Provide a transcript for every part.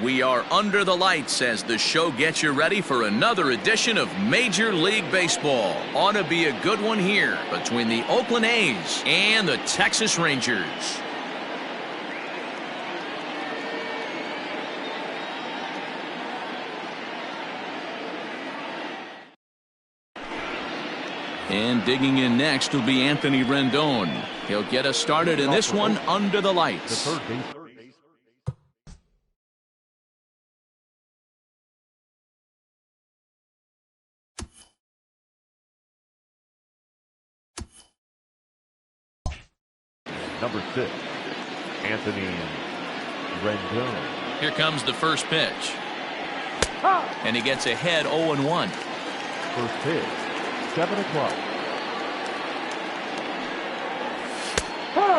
We are under the lights as the show gets you ready for another edition of Major League Baseball. Ought to be a good one here between the Oakland A's and the Texas Rangers. And digging in next will be Anthony Rendon. He'll get us started in this one under the lights. Number 6, Anthony Rendon. Here comes the first pitch. And he gets ahead 0-1. First pitch, 7 o'clock.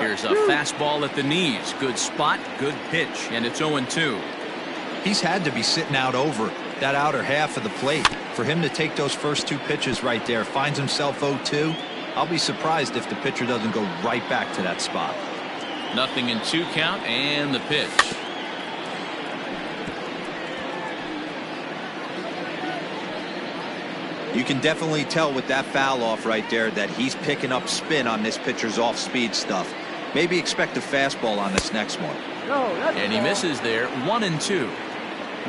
Here's a fastball at the knees. Good spot, good pitch, and it's 0-2. He's had to be sitting out over that outer half of the plate. For him to take those first two pitches right there, finds himself 0-2. I'll be surprised if the pitcher doesn't go right back to that spot. 0-2 count and the pitch. You can definitely tell with that foul off right there that he's picking up spin on this pitcher's off-speed stuff. Maybe expect a fastball on this next one. And he misses there, 1-2.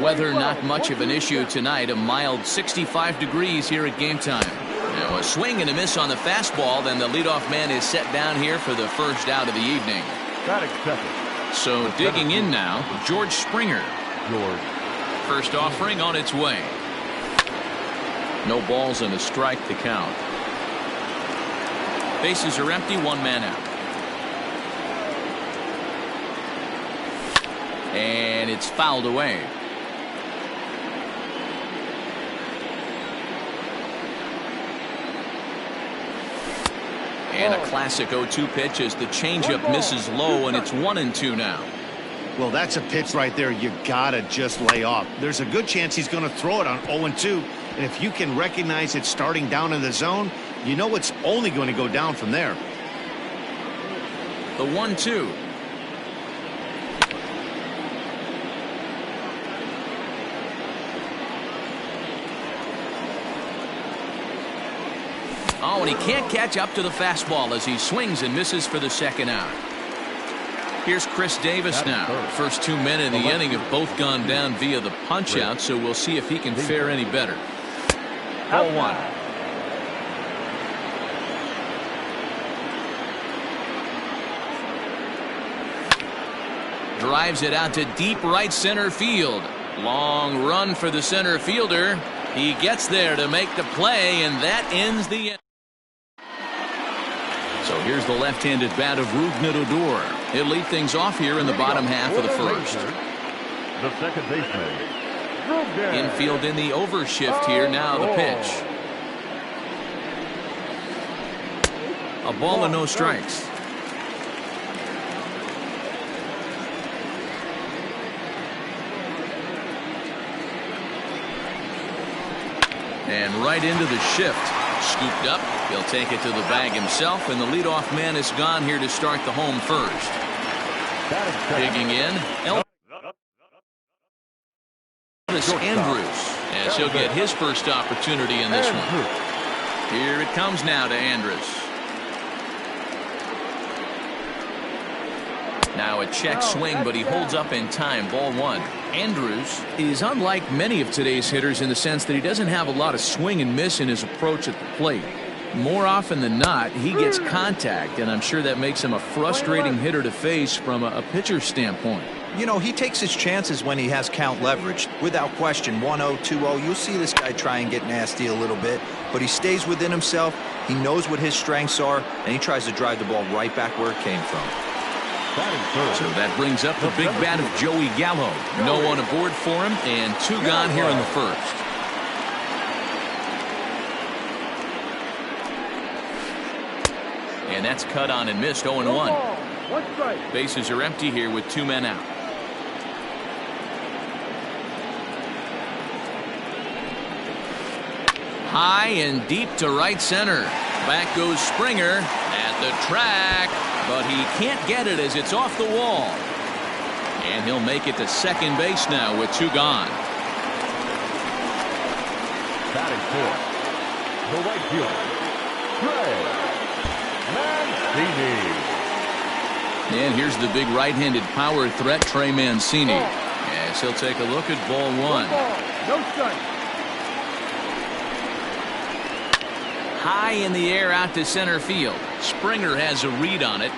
Weather not much of an issue tonight. A mild 65 degrees here at game time. Now a swing and a miss on the fastball. Then the leadoff man is set down here for the first out of the evening. So digging in now, George Springer. First offering on its way. No balls and a strike to count. Bases are empty, one man out. And it's fouled away. And a classic 0-2 pitch as the changeup misses low, and it's 1-2 now. Well, that's a pitch right there you gotta just lay off. There's a good chance he's going to throw it on 0-2, and if you can recognize it starting down in the zone, you know it's only going to go down from there. The 1-2. Oh, and he can't catch up to the fastball as he swings and misses for the second out. Here's Chris Davis now. First 2 men in the inning have both gone down via the punch-out, so we'll see if he can fare any better. 0-1. Drives it out to deep right center field. Long run for the center fielder. He gets there to make the play, and that ends the inning. So here's the left-handed bat of Rougned Odor. He'll lead things off here in the bottom half of the first. The second baseman. Infield in the overshift here. Now the pitch. A ball and no strikes. And right into the shift. Scooped up. He'll take it to the bag himself, and the leadoff man is gone here to start the home first. Digging in, Elvis Andrus, as he'll get his first opportunity in this one. Here it comes now to Andrus. Now a check swing, but he holds up in time. Ball one. Andrus is unlike many of today's hitters in the sense that he doesn't have a lot of swing and miss in his approach at the plate. More often than not, he gets contact, and I'm sure that makes him a frustrating hitter to face from a pitcher's standpoint. You know, he takes his chances when he has count leverage. Without question, 1-0, 2-0, you'll see this guy try and get nasty a little bit, but he stays within himself. He knows what his strengths are, and he tries to drive the ball right back where it came from. So that brings up the big bat of Joey Gallo. No one aboard for him, and two gone here in the first. And that's cut on and missed. 0-1. Bases are empty here with two men out. High and deep to right center. Back goes Springer at the track, but he can't get it as it's off the wall. And he'll make it to second base now with 2 gone. Batting fourth, the right fielder, Mancini. And here's the big right-handed power threat, Trey Mancini. As he'll take a look at ball 1. No strike. High in the air out to center field. Springer has a read on it.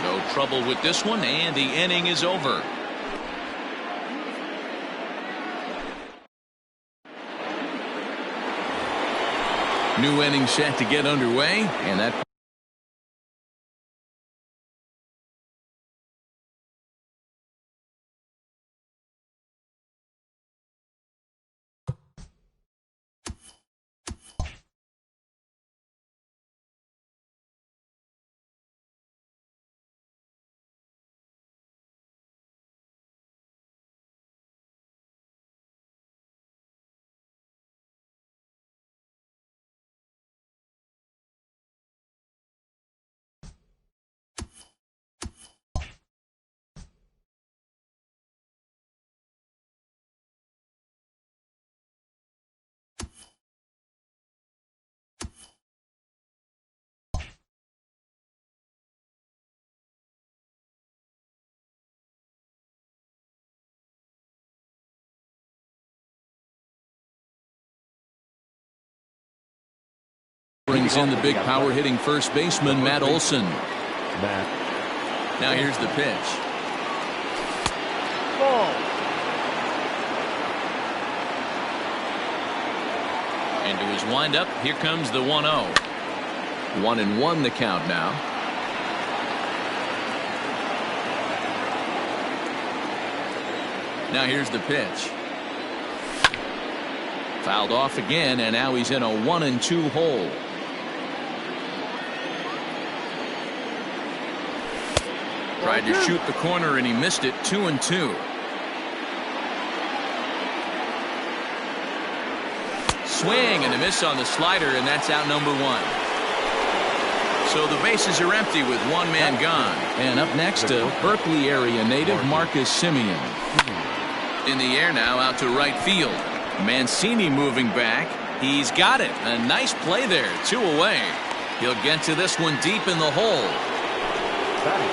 No trouble with this one, and the inning is over. New inning set to get underway, and that brings in the big power hitting first baseman Matt Olson. Now here's the pitch. Ball. Into his windup, here comes the 1-0. 1-1 the count now. Now here's the pitch. Fouled off again, and now he's in a 1-2 hole. Tried to shoot the corner, and he missed it. 2-2. Swing and a miss on the slider, and that's out number 1. So the bases are empty with 1 man gone. And up next, a Berkeley area native, Marcus Simeon. In the air now, out to right field. Mancini moving back. He's got it. A nice play there. 2 away. He'll get to this one deep in the hole.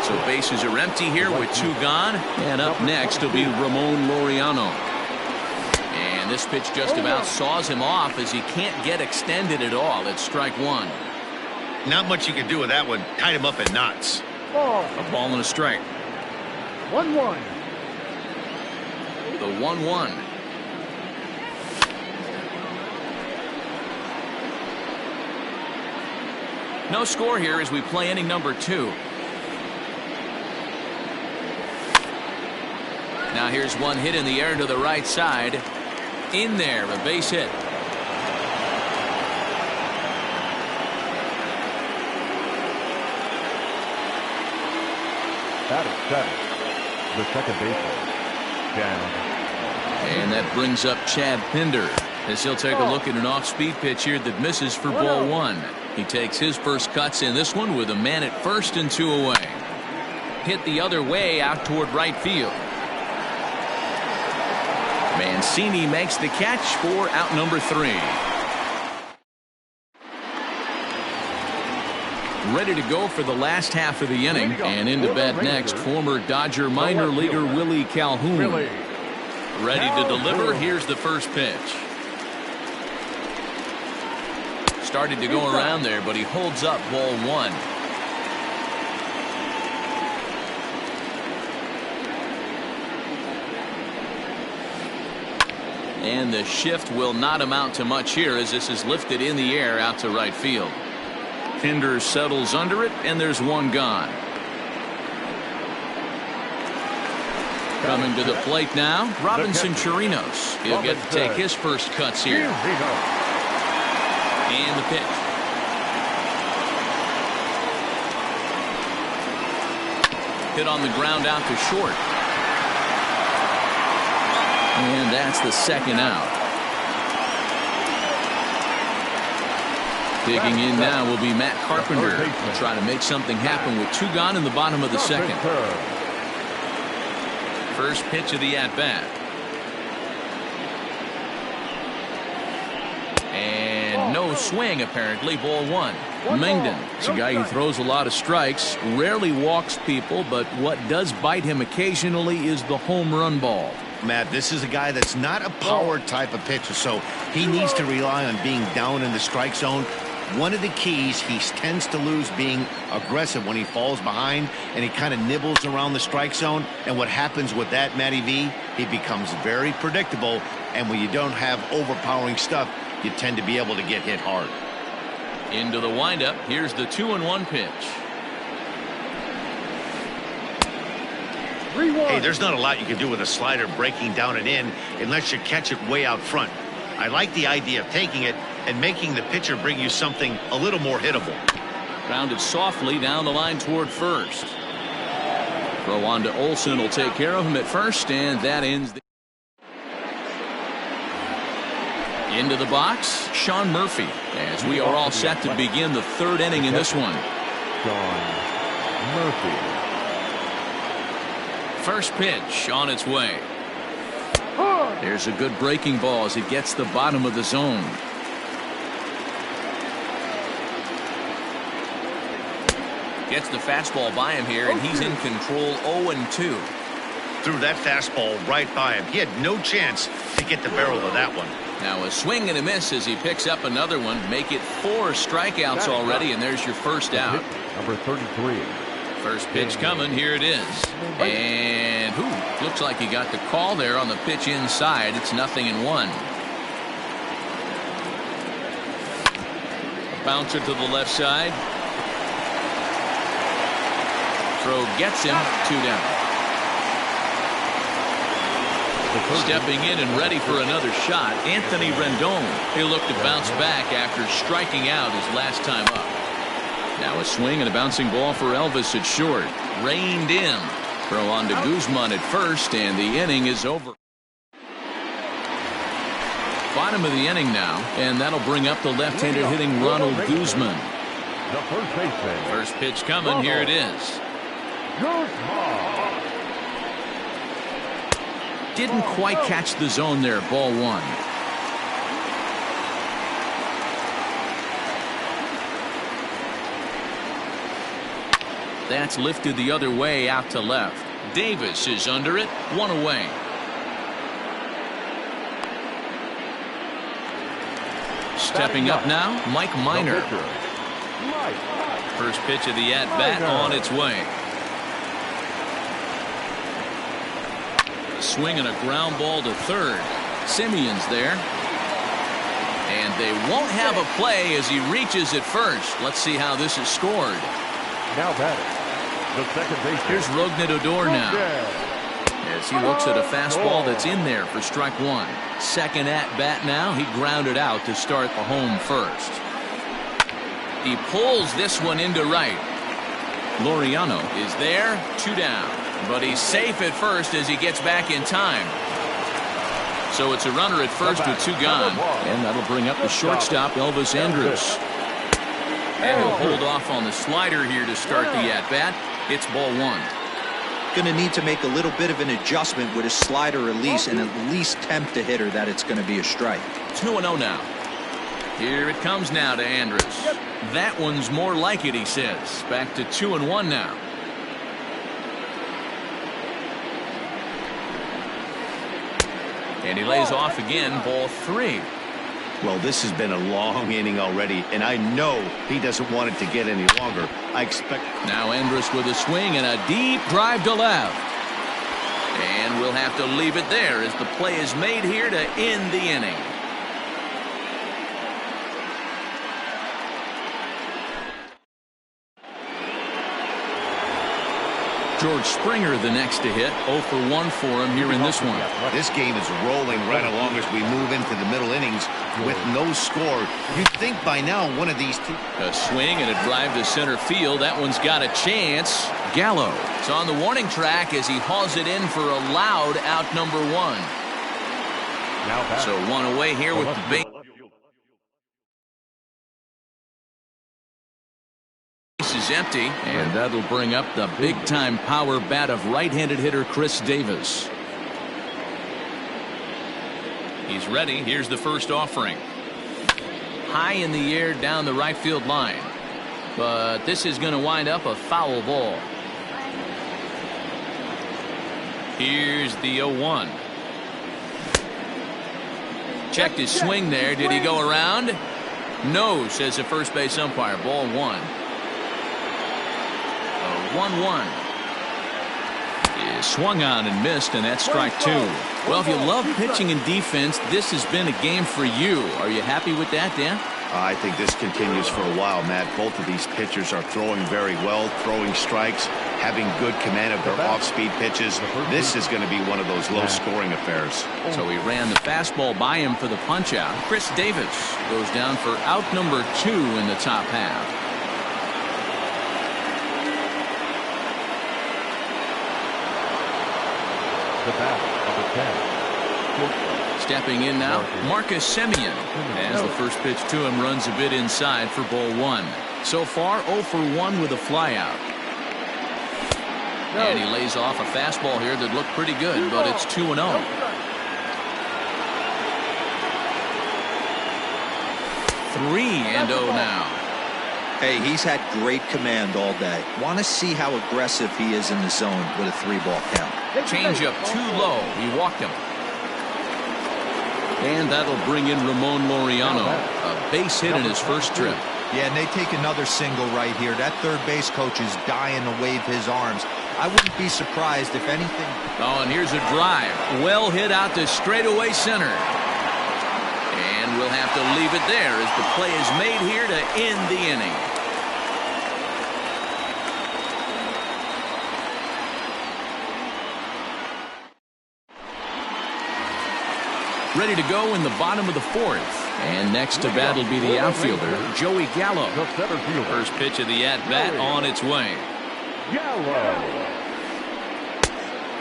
So bases are empty here with 2 gone. And up next will be Ramon Laureano. And this pitch just about saws him off as he can't get extended at all. It's strike 1. Not much you can do with that one. Tied him up in knots. A ball and a strike. 1-1. The 1-1. No score here as we play inning number 2. Now here's one hit in the air to the right side. In there, a base hit. That is 7. The second baseman, down. And that brings up Chad Pinder as he'll take a look at an off-speed pitch here that misses for ball 1. He takes his first cuts in this one with a man at first and 2 away. Hit the other way out toward right field. Mancini makes the catch for out number 3. Ready to go for the last half of the inning, and into bat next, former Dodger minor leaguer Willie Calhoun. Ready to deliver. Here's the first pitch. Started to go around there, but he holds up ball 1. And the shift will not amount to much here as this is lifted in the air out to right field. Pinder settles under it, and there's 1 gone. Coming to the plate now, Robinson Chirinos. He'll get to take his first cuts here. And the pitch. Hit on the ground out to short. And that's the second out. Digging in now will be Matt Carpenter. He'll try to make something happen with 2 gone in the bottom of the second. First pitch of the at-bat. And no swing, apparently. Ball one. Mengden is a guy who throws a lot of strikes, rarely walks people, but what does bite him occasionally is the home run ball. Matt, this is a guy that's not a power type of pitcher, so he needs to rely on being down in the strike zone. One of the keys, he tends to lose being aggressive when he falls behind, and he kind of nibbles around the strike zone. And what happens with that, Matty V, he becomes very predictable, and when you don't have overpowering stuff, you tend to be able to get hit hard. Into the windup. Here's the 2-1 pitch. Hey, there's not a lot you can do with a slider breaking down and in unless you catch it way out front. I like the idea of taking it and making the pitcher bring you something a little more hittable. Grounded softly down the line toward first. Throw on to Olsen will take care of him at first, and that ends the into the box. Sean Murphy, as we are all set to begin the third inning in this one. Sean Murphy. First pitch on its way. There's a good breaking ball as it gets the bottom of the zone. Gets the fastball by him here, and he's in control. 0-2. Threw that fastball right by him. He had no chance to get the barrel of that one. Now a swing and a miss as he picks up another one. Make it 4 strikeouts already, and there's your first out. Number 33. First pitch coming. Here it is. And looks like he got the call there on the pitch inside. It's 0-1. A bouncer to the left side. Throw gets him. 2 down. Stepping in and ready for another shot, Anthony Rendon. He'll look to bounce back after striking out his last time up. Now a swing and a bouncing ball for Elvis at short. Reined in. Throw on to Guzman at first, and the inning is over. Bottom of the inning now, and that'll bring up the left-handed hitting Ronald Guzman. The first baseman. First pitch coming. Here it is. Didn't quite catch the zone there. Ball one. That's lifted the other way out to left. Davis is under it. 1 away. Stepping up now, Mike Minor. First pitch of the at-bat on its way. A swing and a ground ball to third. Simeon's there. And they won't have a play as he reaches at first. Let's see how this is scored. Now batting. The second baseman. Here's Rougned Odor now. As he looks at a fastball that's in there for strike one. Second at bat now. He grounded out to start the home first. He pulls this one into right. Laureano is there. 2 down. But he's safe at first as he gets back in time. So it's a runner at first with 2 gone. And that'll bring up the shortstop, Elvis Andrus. And he'll hold off on the slider here to start the at-bat. It's ball one. Going to need to make a little bit of an adjustment with his slider release and at least tempt the hitter that it's going to be a strike. 2-0 now. Here it comes now to Andrus. That one's more like it, he says. Back to 2-1 now. And he lays off again. Ball 3. Well, this has been a long inning already, and I know he doesn't want it to get any longer. I expect. Now Andrus with a swing and a deep drive to left. And we'll have to leave it there as the play is made here to end the inning. George Springer the next to hit. 0 for 1 for him here in this one. This game is rolling right along as we move into the middle innings with no score. You'd think by now one of these two. A swing and a drive to center field. That one's got a chance. Gallo is on the warning track as he hauls it in for a loud out number 1. So 1 away here with the base base is empty, and that'll bring up the big-time power bat of right-handed hitter Chris Davis. He's ready. Here's the first offering. High in the air down the right field line. But this is going to wind up a foul ball. Here's the 0-1. Checked his swing there. Did he go around? No, says the first base umpire. Ball 1. 1-1. He swung on and missed, and that's strike 2. Well, if you love pitching and defense, this has been a game for you. Are you happy with that, Dan? I think this continues for a while, Matt. Both of these pitchers are throwing very well, throwing strikes, having good command of their off-speed pitches. This is going to be one of those low-scoring affairs. So he ran the fastball by him for the punch-out. Chris Davis goes down for out number 2 in the top half. The bat, number 10. Stepping in now, Marcus Semien, as the first pitch to him runs a bit inside for ball 1. So far, 0 for 1 with a flyout. And he lays off a fastball here that looked pretty good, but it's 2-0. 3-0 now. Hey, he's had great command all day. Want to see how aggressive he is in the zone with a 3-ball count. Change up too low. He walked him. And that'll bring in Ramon Laureano, a base hit in his first trip. Yeah, and they take another single right here. That third base coach is dying to wave his arms. I wouldn't be surprised if anything. Oh, and here's a drive. Well hit out to straightaway center. And we'll have to leave it there as the play is made here to end the inning. Ready to go in the bottom of the 4th. And next to bat will be the outfielder, Joey Gallo. First pitch of the at-bat on its way. Gallo.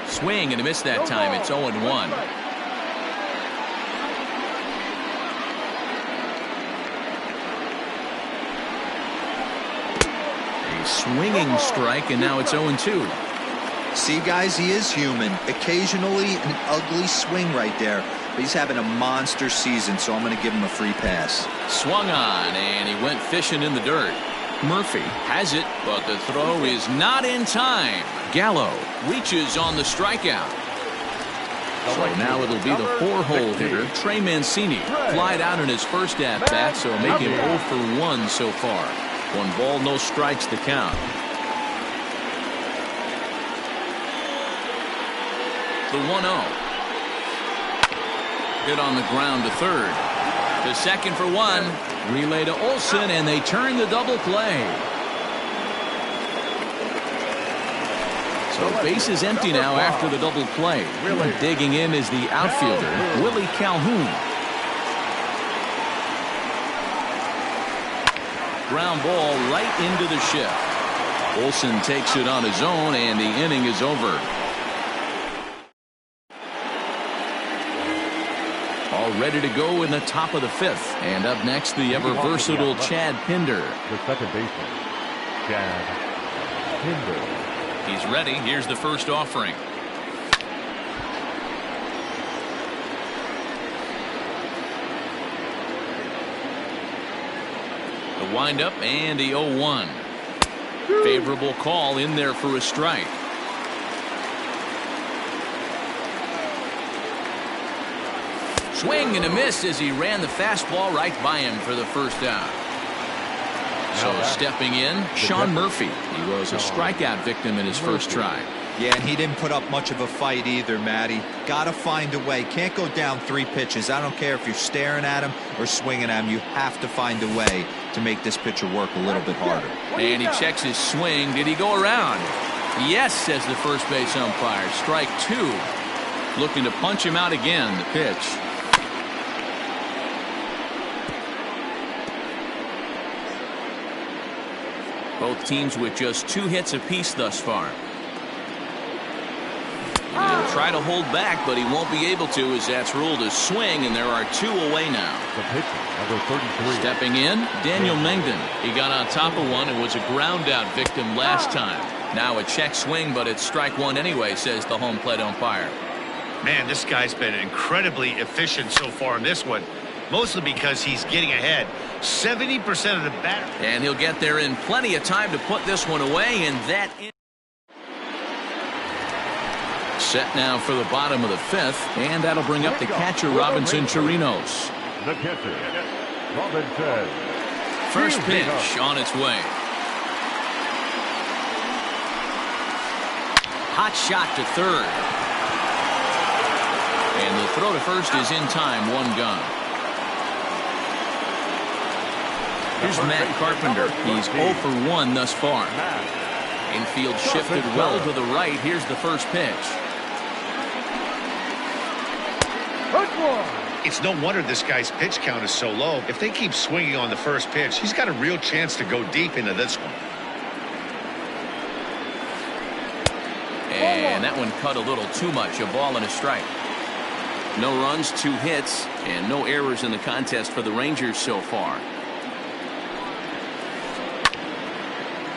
Swing and a miss that time. It's 0-1. A swinging strike, and now it's 0-2. See, guys, he is human. Occasionally an ugly swing right there. But he's having a monster season, so I'm going to give him a free pass. Swung on, and he went fishing in the dirt. Murphy has it, but the throw is not in time. Gallo reaches on the strikeout. So now it'll be the 4-hole hitter, Trey Mancini. Flied out in his first at-bat, so make him 0 for 1 so far. 1 ball, no strikes to count. The 1-0. Hit on the ground to third. To second for 1. Relay to Olsen, and they turn the double play. So base is empty now after the double play. Digging in is the outfielder, Willie Calhoun. Ground ball right into the shift. Olsen takes it on his own, and the inning is over. All ready to go in the top of the 5th. And up next, the ever-versatile Chad Pinder. The second baseman, Chad Pinder. He's ready. Here's the first offering. The windup and the 0-1. Favorable call in there for a strike. Swing and a miss as he ran the fastball right by him for the first out. So stepping in, Sean Murphy. He was a strikeout victim in his first try. Yeah, and he didn't put up much of a fight either, Matty. Got to find a way. Can't go down 3 pitches. I don't care if you're staring at him or swinging at him. You have to find a way to make this pitcher work a little bit harder. And he checks his swing. Did he go around? Yes, says the first base umpire. Strike 2. Looking to punch him out again. The pitch. Both teams with just 2 hits apiece thus far. He'll try to hold back, but he won't be able to, as that's ruled a swing, and there are 2 away now. The pitcher, number 33. Stepping in, Daniel Mengden. He got on top of one and was a ground out victim last time. Now a check swing, but it's strike 1 anyway, says the home plate umpire. Man, this guy's been incredibly efficient so far in this one, mostly because he's getting ahead. 70% of the batter. And he'll get there in plenty of time to put this one away, and that is set now for the bottom of the 5th, and that'll bring up the catcher, Robinson Chirinos. The catcher, Robinson. First pitch on its way. Hot shot to third. And the throw to first is in time, 1 gone. Here's Matt Carpenter. He's 0 for 1 thus far. Infield shifted well to the right. Here's the first pitch. It's no wonder this guy's pitch count is so low. If they keep swinging on the first pitch, he's got a real chance to go deep into this one. And that one cut a little too much. A ball and a strike. No runs, 2 hits, and no errors in the contest for the Rangers so far.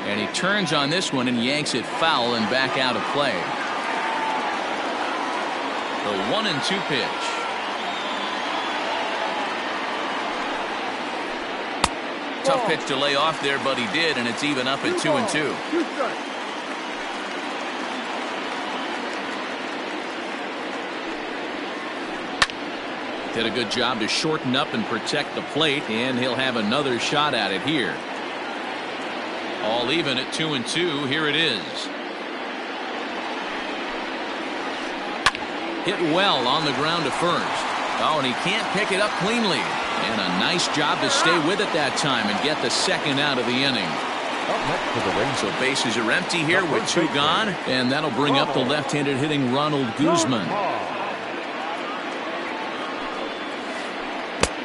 And he turns on this one and yanks it foul and back out of play. The 1-2 pitch. Tough pitch to lay off there, but he did, and it's even up at 2-2. Did a good job to shorten up and protect the plate, and he'll have another shot at it here. All even at 2-2. Here it is. Hit well on the ground to first. Oh, and he can't pick it up cleanly. And a nice job to stay with it that time and get the second out of the inning. So bases are empty here with 2 gone, and that'll bring up the left-handed hitting Ronald Guzman.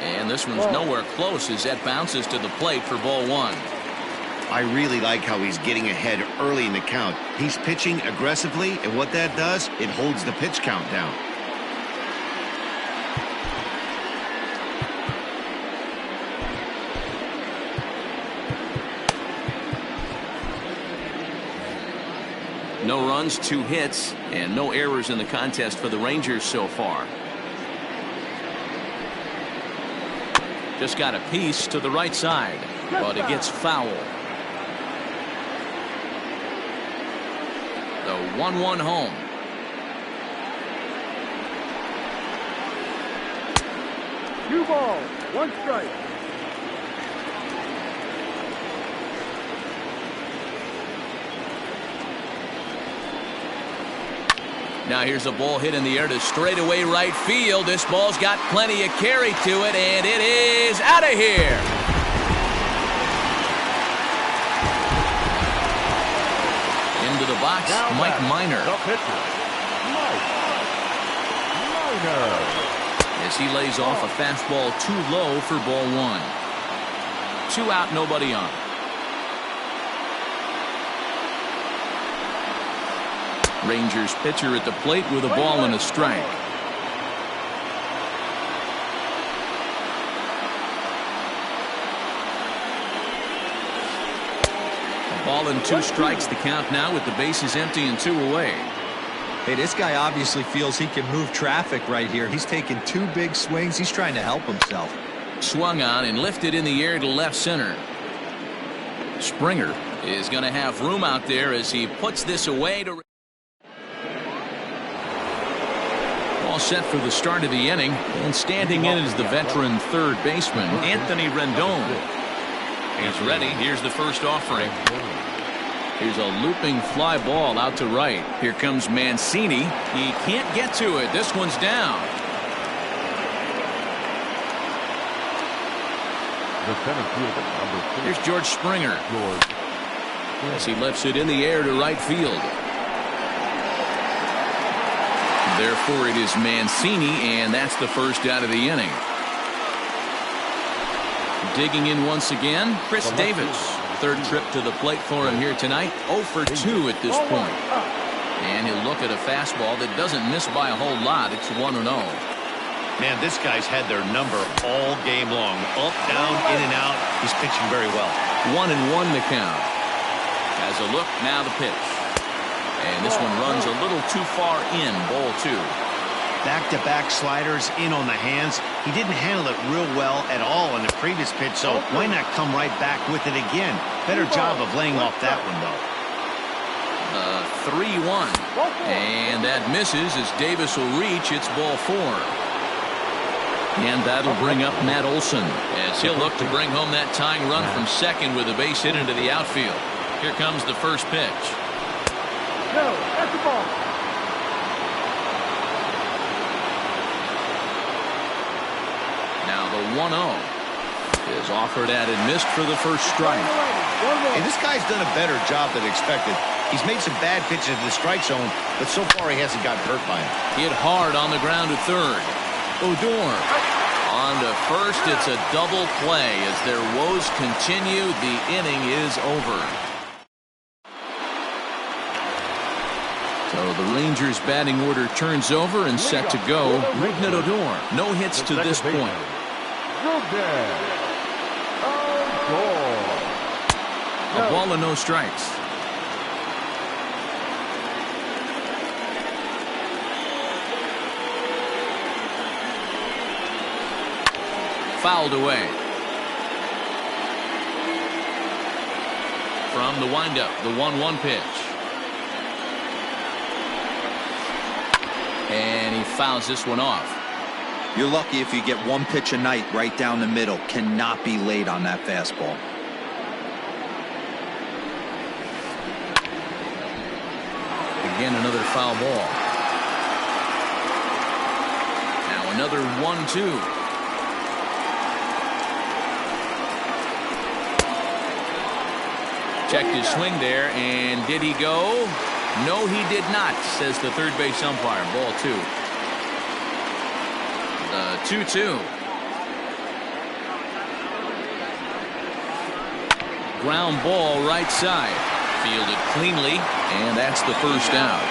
And this one's nowhere close as that bounces to the plate for ball 1. I really like how he's getting ahead early in the count. He's pitching aggressively, and what that does, it holds the pitch count down. No runs, 2 hits, and no errors in the contest for the Rangers so far. Just got a piece to the right side, but it gets foul. The 1-1 home. Two balls, 1 strike. Now here's a ball hit in the air to straightaway right field. This ball's got plenty of carry to it, and it is out of here. Into the box, Mike Minor. The pitcher, Mike Minor. As he lays off a fastball too low for ball 1. 2 out, nobody on. Rangers pitcher at the plate with a ball and a strike. A ball and 2 strikes, the count now with the bases empty and 2 away. Hey, this guy obviously feels he can move traffic right here. He's taking 2 big swings. He's trying to help himself. Swung on and lifted in the air to left center. Springer is going to have room out there as he puts this away to. All set for the start of the inning, and standing in is the veteran third baseman Anthony Rendon. He's ready. Here's the first offering. Here's a looping fly ball out to right. Here comes Mancini. He can't get to it. This one's down. The center fielder, number 4. Here's George Springer. As he lifts it in the air to right field. Therefore, it is Mancini, and that's the first out of the inning. Digging in once again, Chris Davis. Third trip to the plate for him here tonight. 0 for 2 at this point. And he'll look at a fastball that doesn't miss by a whole lot. It's 1-0. Man, this guy's had their number all game long. Up, down, in and out. He's pitching very well. 1-1 the count. Has a look, now the pitch. And this one runs a little too far in, ball 2. Back-to-back sliders in on the hands. He didn't handle it real well at all in the previous pitch, so why not come right back with it again? Better job of laying off that one, though. 3-1. And that misses as Davis will reach. It's ball 4. And that'll bring up Matt Olson as he'll look to bring home that tying run from second with a base hit into the outfield. Here comes the first pitch. No, that's the ball. Now the 1-0 is offered at and missed for the first strike. Hey, this guy's done a better job than expected. He's made some bad pitches in the strike zone, but so far he hasn't gotten hurt by it. Hit hard on the ground to third. Odor on to first. It's a double play as their woes continue. The inning is over. So the Rangers batting order turns over and set to go. Rougned Odor, no hits to this point. A ball and no strikes. Fouled away. From the windup, the 1-1 pitch. And he fouls this one off. You're lucky if you get one pitch a night right down the middle. Cannot be late on that fastball. Again, another foul ball. Now another 1-2. Checked his swing there, and did he go? No, he did not, says the third base umpire. Ball 2. The 2-2. Ground ball right side. Fielded cleanly, and that's the first out.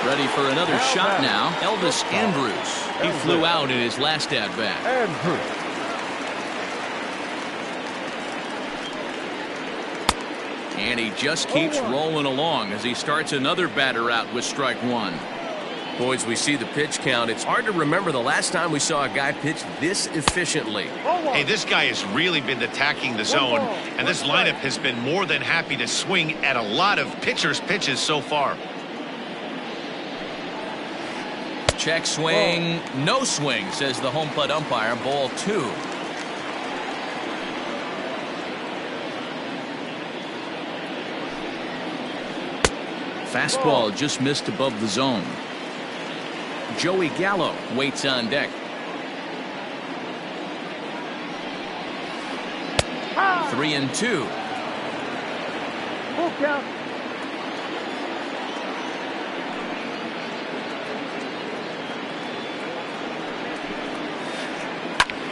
Ready for another shot now. Elvis Andrus. He flew out in his last at-bat. And he just keeps rolling along as he starts another batter out with strike 1. Boys, we see the pitch count. It's hard to remember the last time we saw a guy pitch this efficiently. Hey, this guy has really been attacking the zone, and this lineup has been more than happy to swing at a lot of pitchers' pitches so far. Check swing, no swing, says the home plate umpire. Ball 2. Fastball just missed above the zone. Joey Gallo waits on deck. 3-2. Full count.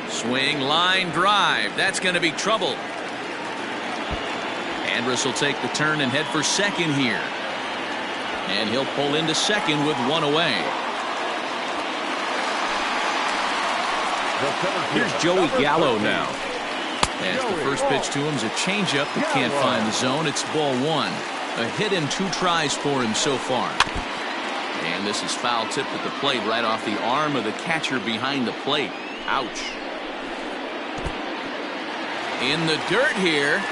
Swing, line drive. That's going to be trouble. Andrus will take the turn and head for second here. And he'll pull into second with 1 away. Here's Joey Gallo now. As the first pitch to him is a changeup that can't find the zone. It's ball 1. A hit and 2 tries for him so far. And this is foul tipped at the plate right off the arm of the catcher behind the plate. Ouch. In the dirt here.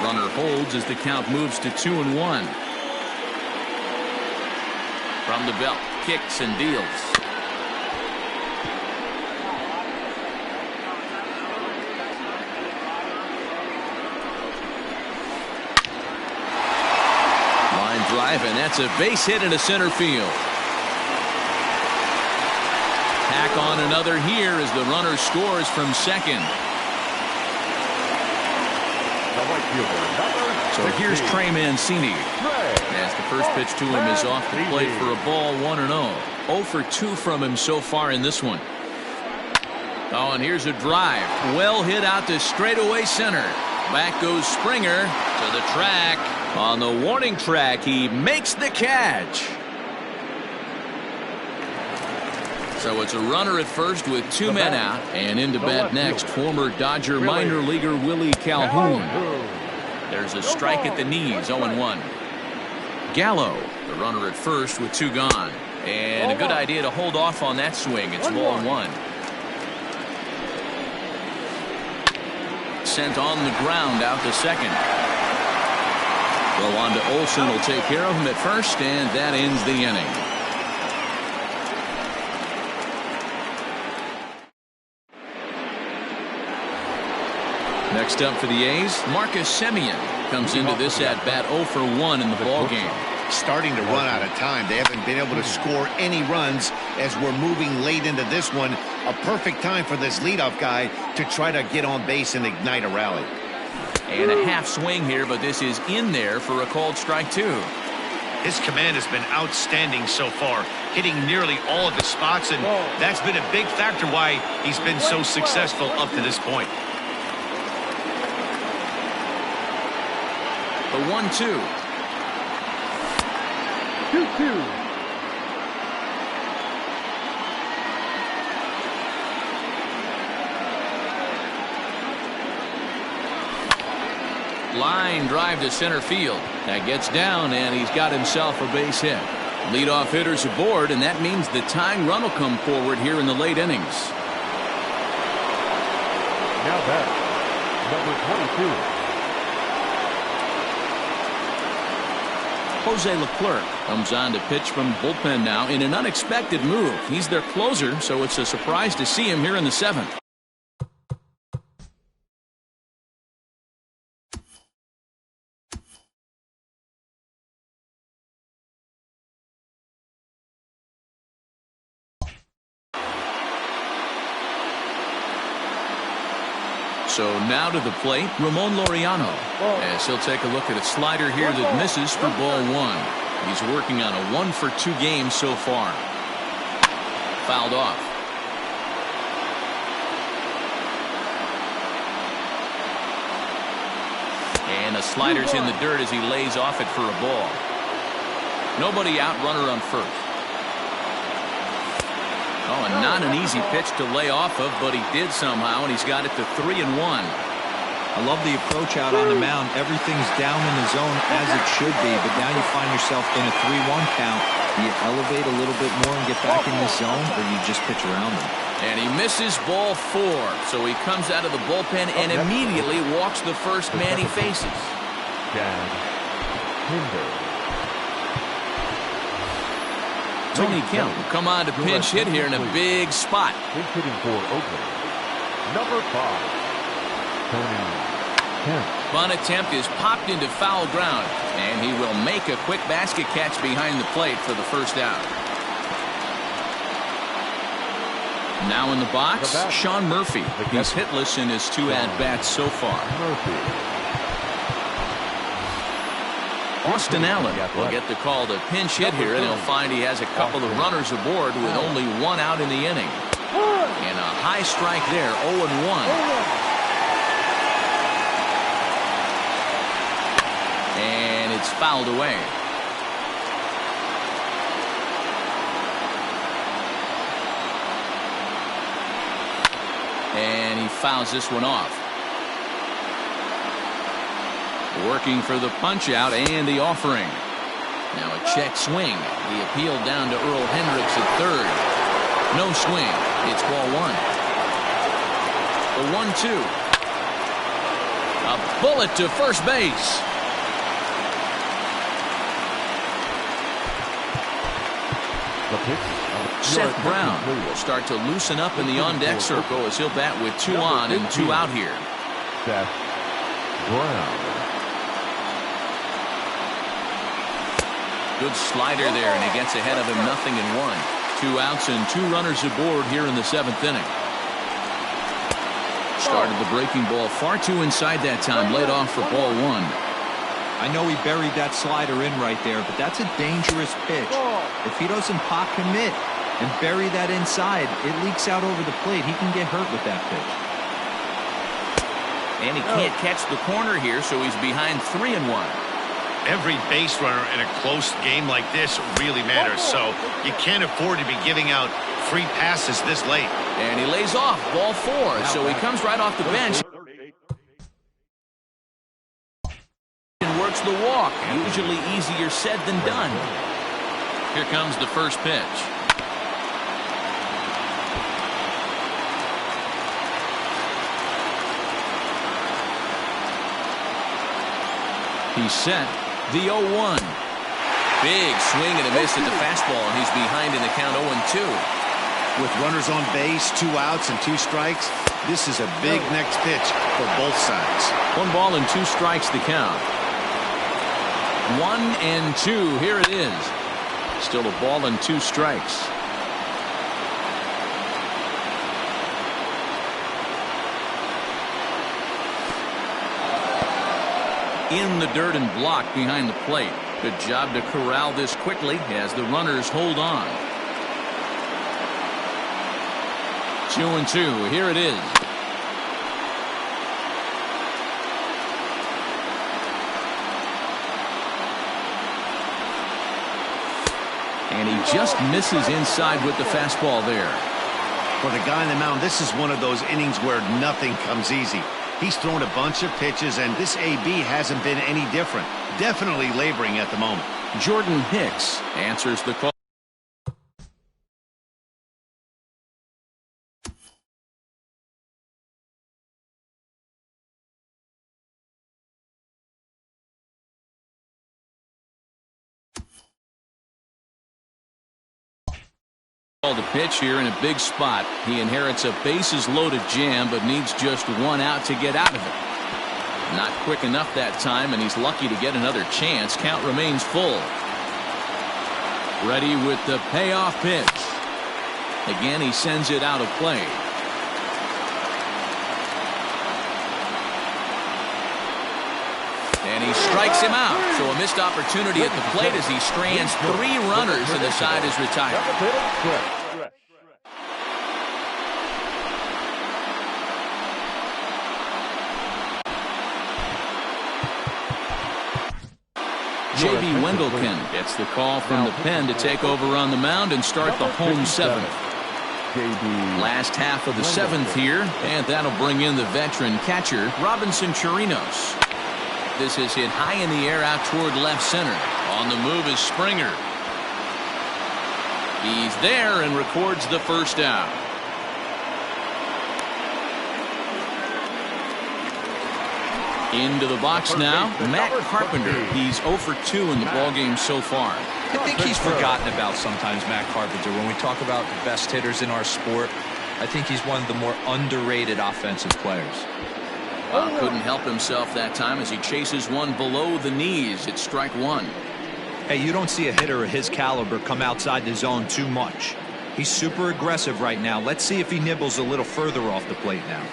Runner holds as the count moves to 2-1. From the belt, kicks and deals. Line drive, and that's a base hit into center field. Tack on another here as the runner scores from second. So here's Trey Mancini. As the first pitch to him is off the plate for a ball 1-0. 0 for 2 from him so far in this one. Oh, and here's a drive. Well hit out to straightaway center. Back goes Springer to the track. On the warning track, he makes the catch. So it's a runner at first with two men out. And in to bat next, former Dodger minor leaguer Willie Calhoun. There's a strike at the knees, 0-1. Gallo, the runner at first with two gone. And a good idea to hold off on that swing. It's ball one. Sent on the ground out to second. Well, on to Olsen will take care of him at first, and that ends the inning. Next up for the A's, Marcus Semien comes into this at bat 0 for 1 in the ball game. Starting to run out of time. They haven't been able to score any runs as we're moving late into this one. A perfect time for this leadoff guy to try to get on base and ignite a rally. And a half swing here, but this is in there for a called strike two. His command has been outstanding so far, hitting nearly all of the spots, and that's been a big factor why he's been so successful up to this point. The 1-2. 2-2. Line drive to center field. That gets down, and he's got himself a base hit. Leadoff hitters aboard, and that means the tying run will come forward here in the late innings. Now back, number 22. Jose Leclerc comes on to pitch from the bullpen now in an unexpected move. He's their closer, so it's a surprise to see him here in the seventh. So now to the plate, Ramon Laureano, as he'll take a look at a slider here that misses for ball one. He's working on a 1 for 2 game so far. Fouled off. And a slider's in the dirt as he lays off it for a ball. Nobody out, runner on first. Oh, and not an easy pitch to lay off of, but he did somehow, and he's got it to 3-1. I love the approach out on the mound. Everything's down in the zone as it should be, but now you find yourself in a 3-1 count. Do you elevate a little bit more and get back in the zone, or you just pitch around them? And he misses ball 4, so he comes out of the bullpen and immediately walks the first man he faces. Tony Kemp will come on to pinch hit here in a big spot. Pinch hitting for Oakland, number 5, Tony Kemp. Bunt attempt is popped into foul ground, and he will make a quick basket catch behind the plate for the first out. Now in the box, Sean Murphy. He's hitless in his 2 at-bats so far. Austin Allen will get the call to pinch hit here, and he'll find he has a couple of runners aboard with only 1 out in the inning. And a high strike there, 0-1. And it's fouled away. And he fouls this one off. Working for the punch out and the offering. Now a check swing. The appeal down to Earl Hendricks at third. No swing. It's ball 1. The 1-2. A bullet to first base. Seth Brown will start to loosen up in the on-deck circle as he'll bat with 2 on and 2 out here. Seth Brown. Good slider there, and he gets ahead of him, 0-1. 2 outs and 2 runners aboard here in the 7th inning. Started the breaking ball far too inside that time, laid off for ball 1. I know he buried that slider in right there, but that's a dangerous pitch. If he doesn't pop commit, and bury that inside. It leaks out over the plate. He can get hurt with that pitch. And he can't catch the corner here, so he's behind 3-1. Every base runner in a close game like this really matters, so you can't afford to be giving out free passes this late. And he lays off, ball 4, so he comes right off the bench and works the walk. Usually easier said than done. Here comes the first pitch. He's set. The 0-1. Big swing and a miss at the fastball, and he's behind in the count 0-2. With runners on base, 2 outs and 2 strikes, this is a big next pitch for both sides. 1 ball and 2 strikes the count. 1-2. Here it is. Still a ball and 2 strikes. In the dirt and blocked behind the plate. Good job to corral this quickly as the runners hold on. 2-2. Here it is. And he just misses inside with the fastball there. For the guy on the mound, this is one of those innings where nothing comes easy. He's thrown a bunch of pitches, and this AB hasn't been any different. Definitely laboring at the moment. Jordan Hicks answers the call. The pitch here in a big spot. He inherits a bases-loaded jam, but needs just 1 out to get out of it. Not quick enough that time, and he's lucky to get another chance. Count remains full. Ready with the payoff pitch. Again, he sends it out of play. And he strikes him out. So a missed opportunity at the plate as he strands 3 runners, and the side is retired. J.B. Wendelken gets the call from the pen to take over on the mound and start the home 7th. Last half of the 7th here, and that'll bring in the veteran catcher, Robinson Chirinos. This is hit high in the air out toward left center. On the move is Springer. He's there and records the first out. Into the box now, Matt Carpenter. He's 0 for 2 in the ballgame so far. I think he's forgotten about sometimes, Matt Carpenter. When we talk about the best hitters in our sport, I think he's one of the more underrated offensive players. Couldn't help himself that time as he chases one below the knees. It's strike 1. Hey, you don't see a hitter of his caliber come outside the zone too much. He's super aggressive right now. Let's see if he nibbles a little further off the plate now.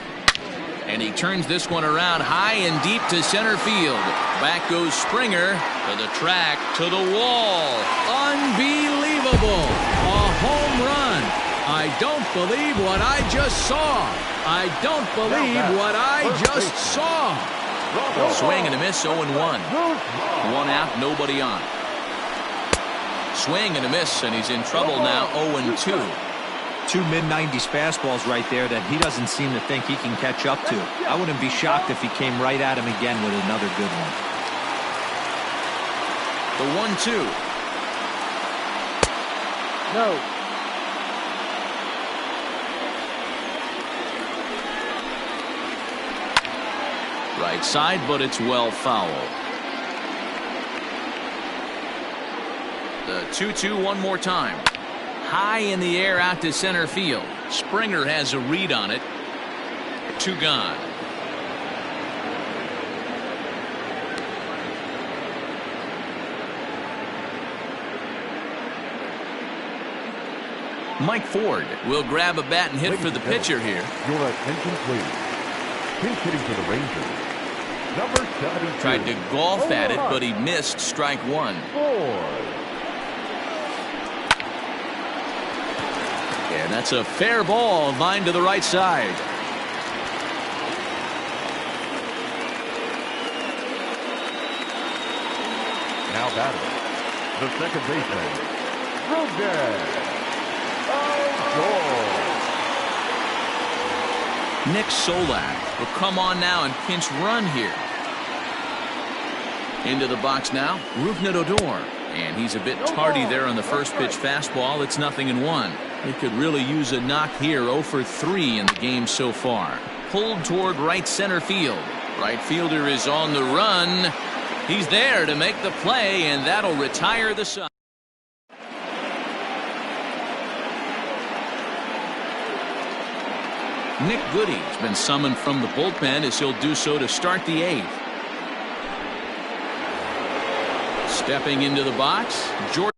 And he turns this one around high and deep to center field. Back goes Springer to the track, to the wall. Unbelievable. A home run. I don't believe what I just saw. I don't believe what I just saw. Swing and a miss, 0-1. 1 out, nobody on. Swing and a miss, and he's in trouble now, 0-2. 2 mid-90s fastballs right there that he doesn't seem to think he can catch up to. I wouldn't be shocked if he came right at him again with another good one. The 1-2. No. Right side, but it's well foul. The 2-2 one more time. High in the air out to center field. Springer has a read on it. 2 gone. Mike Ford will grab a bat and hit for the pitcher here. Your attention, please. Pinch hitting for the Rangers. Number 72. Tried to golf at it, but he missed strike 1. That's a fair ball, line to the right side. Now batting, the second baseman, Nick Solak will come on now and pinch run here. Into the box now, Rougned Odor. And he's a bit tardy there on the first pitch fastball. It's 0-1. They could really use a knock here. 0 for 3 in the game so far. Pulled toward right center field. Right fielder is on the run. He's there to make the play, and that'll retire the side. Nick Goody's been summoned from the bullpen as he'll do so to start the 8th. Stepping into the box, Jordan.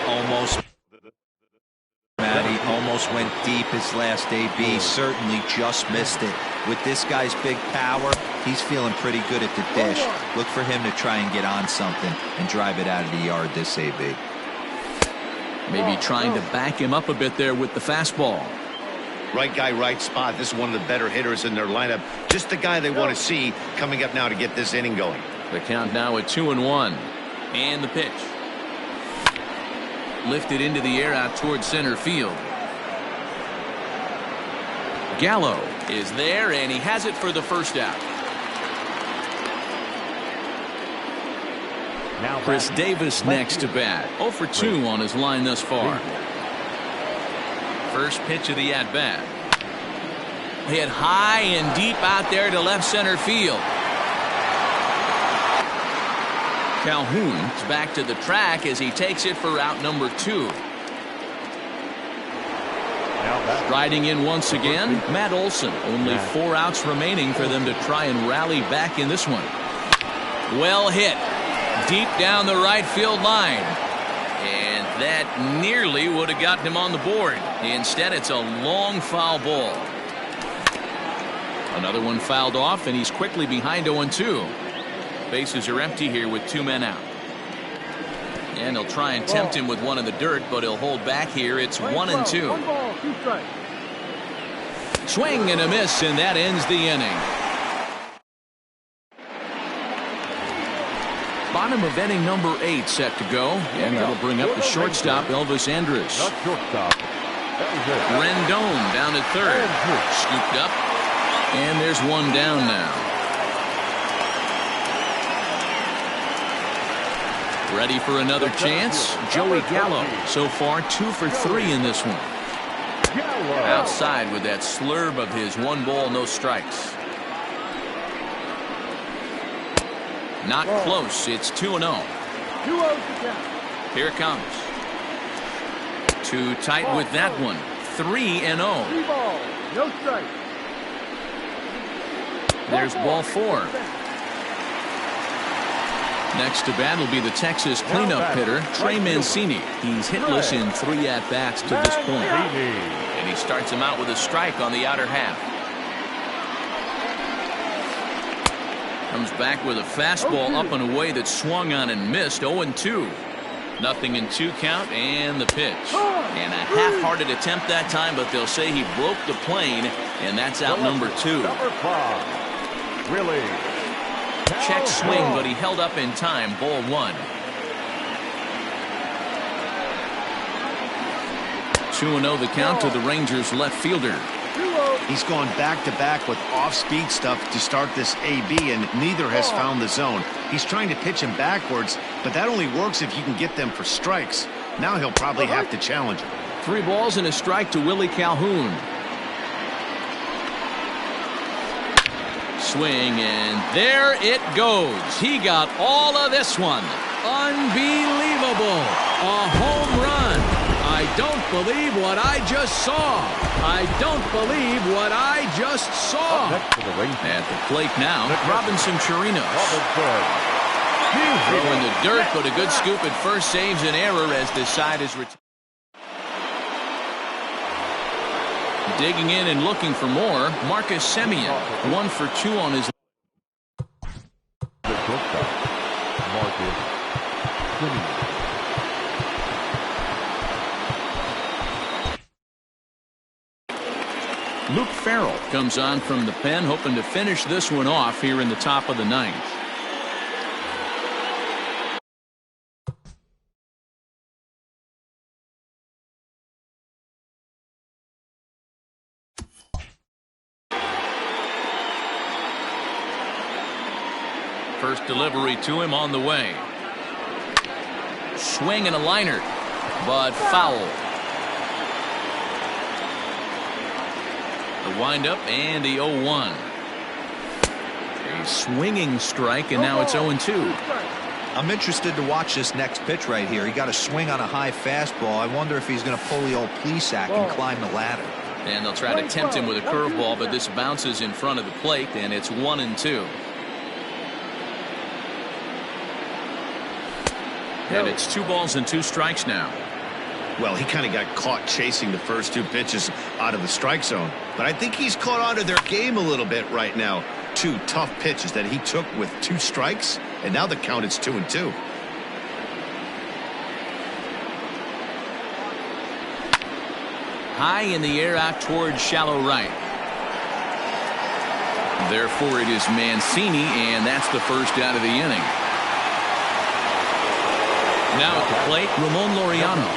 Almost. Matty almost went deep his last AB. Certainly just missed it. With this guy's big power, he's feeling pretty good at the dish. Look for him to try and get on something and drive it out of the yard this AB. Maybe trying to back him up a bit there with the fastball. Right guy, right spot. This is one of the better hitters in their lineup. Just the guy they want to see coming up now to get this inning going. The count now at 2-1. And the pitch. Lifted into the air out towards center field. Gallo is there, and he has it for the first out. Now Chris Davis next to bat. 0 for 2 on his line thus far. First pitch of the at-bat. Hit high and deep out there to left center field. Calhoun's back to the track as he takes it for out number 2. Riding in once again, Matt Olson. Only 4 outs remaining for them to try and rally back in this one. Well hit. Deep down the right field line. And that nearly would have gotten him on the board. Instead, it's a long foul ball. Another one fouled off, and he's quickly behind 0-2. Bases are empty here with 2 men out. And he'll try and tempt him with one in the dirt, but he'll hold back here. It's 1-2. 1 ball, 2 strikes. Swing and a miss, and that ends the inning. Bottom of inning number 8 set to go, and that'll bring up the shortstop, Elvis Andrus. Rendon down at third. Scooped up, and there's one down now. Ready for another chance? Joey Gallo. So far, 2 for 3 in this one. Outside with that slurve of his 1 ball, no strikes. Not close. It's 2-0. 2-0 to count. Here it comes. Too tight with that one. 3-0. 3 balls, no strikes. There's ball 4. Next to bat will be the Texas cleanup hitter, Trey Mancini. He's hitless in 3 at-bats to this point. And he starts him out with a strike on the outer half. Comes back with a fastball up and away that swung on and missed. 0-2. 0-2 count, and the pitch. And a half-hearted attempt that time, but they'll say he broke the plane, and that's out number 2. Check swing, but he held up in time. Ball 1. 2-0 the count to the Rangers left fielder. He's gone back-to-back with off-speed stuff to start this AB, and neither has found the zone. He's trying to pitch him backwards, but that only works if you can get them for strikes. Now he'll probably have to challenge him. 3 balls and a strike to Willie Calhoun. Swing, and there it goes. He got all of this one. Unbelievable. A home run. I don't believe what I just saw. I don't believe what I just saw. At the plate now, Robinson Chirinos. Throwing the dirt, but a good scoop at first saves an error as this side is retired. Digging in and looking for more, Marcus Semien, 1 for 2 on his. The shortstop, Marcus Semien. Luke Farrell comes on from the pen, hoping to finish this one off here in the top of the 9th. First delivery to him on the way. Swing and a liner, but foul. The windup and the 0-1. A swinging strike, and now it's 0-2. I'm interested to watch this next pitch right here. He got a swing on a high fastball. I wonder if he's going to pull the old Plesac and climb the ladder. And they'll try to tempt him with a curveball, but this bounces in front of the plate, and it's 1-2. And it's 2 balls and 2 strikes now. Well, he kind of got caught chasing the first 2 pitches out of the strike zone. But I think he's caught on to their game a little bit right now. 2 tough pitches that he took with 2 strikes, and now the count is 2-2. High in the air out towards shallow right. Therefore, it is Mancini, and that's the first out of the inning. Now at the plate, Ramon Laureano,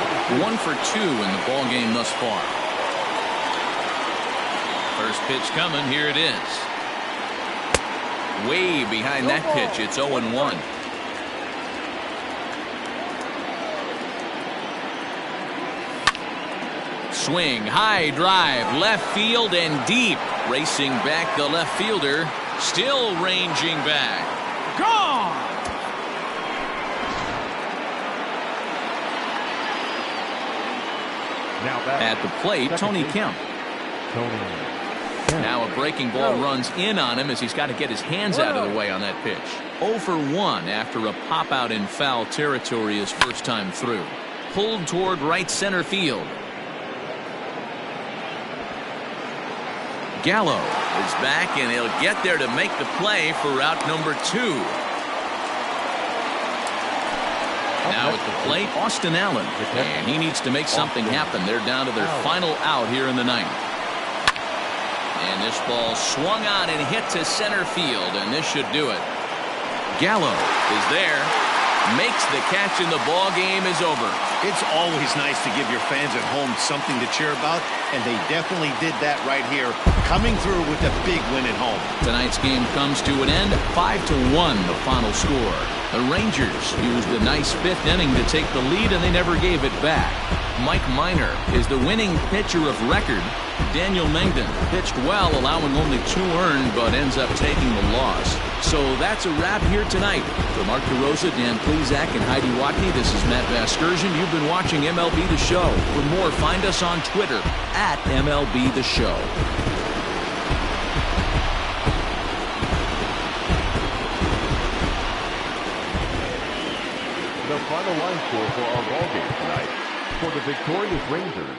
1 for 2 in the ball game thus far. First pitch coming, here it is. Way behind that pitch, it's 0-1. Swing, high drive, left field and deep. Racing back the left fielder, still ranging back. Gone! Now back at the plate, Tony Kemp. Now a breaking ball runs in on him as he's got to get his hands out of the way on that pitch. 0 for 1 after a pop out in foul territory his first time through. Pulled toward right center field. Gallo is back, and he'll get there to make the play for out number 2. Now at the plate, Austin Allen, and he needs to make something happen. They're down to their final out here in the 9th. And this ball swung on and hit to center field, and this should do it. Gallo is there, makes the catch, and the ball game is over. It's always nice to give your fans at home something to cheer about, and they definitely did that right here, coming through with a big win at home. Tonight's game comes to an end, 5-1 the final score. The Rangers used a nice 5th inning to take the lead, and they never gave it back. Mike Minor is the winning pitcher of record. Daniel Mengden pitched well, allowing only 2 earned, but ends up taking the loss. So that's a wrap here tonight. For Mark DeRosa, Dan Plesac, and Heidi Watney, this is Matt Vasgersian. You've been watching MLB The Show. For more, find us on Twitter at MLB The Show. The final line score for our ball game tonight. For the victorious Rangers,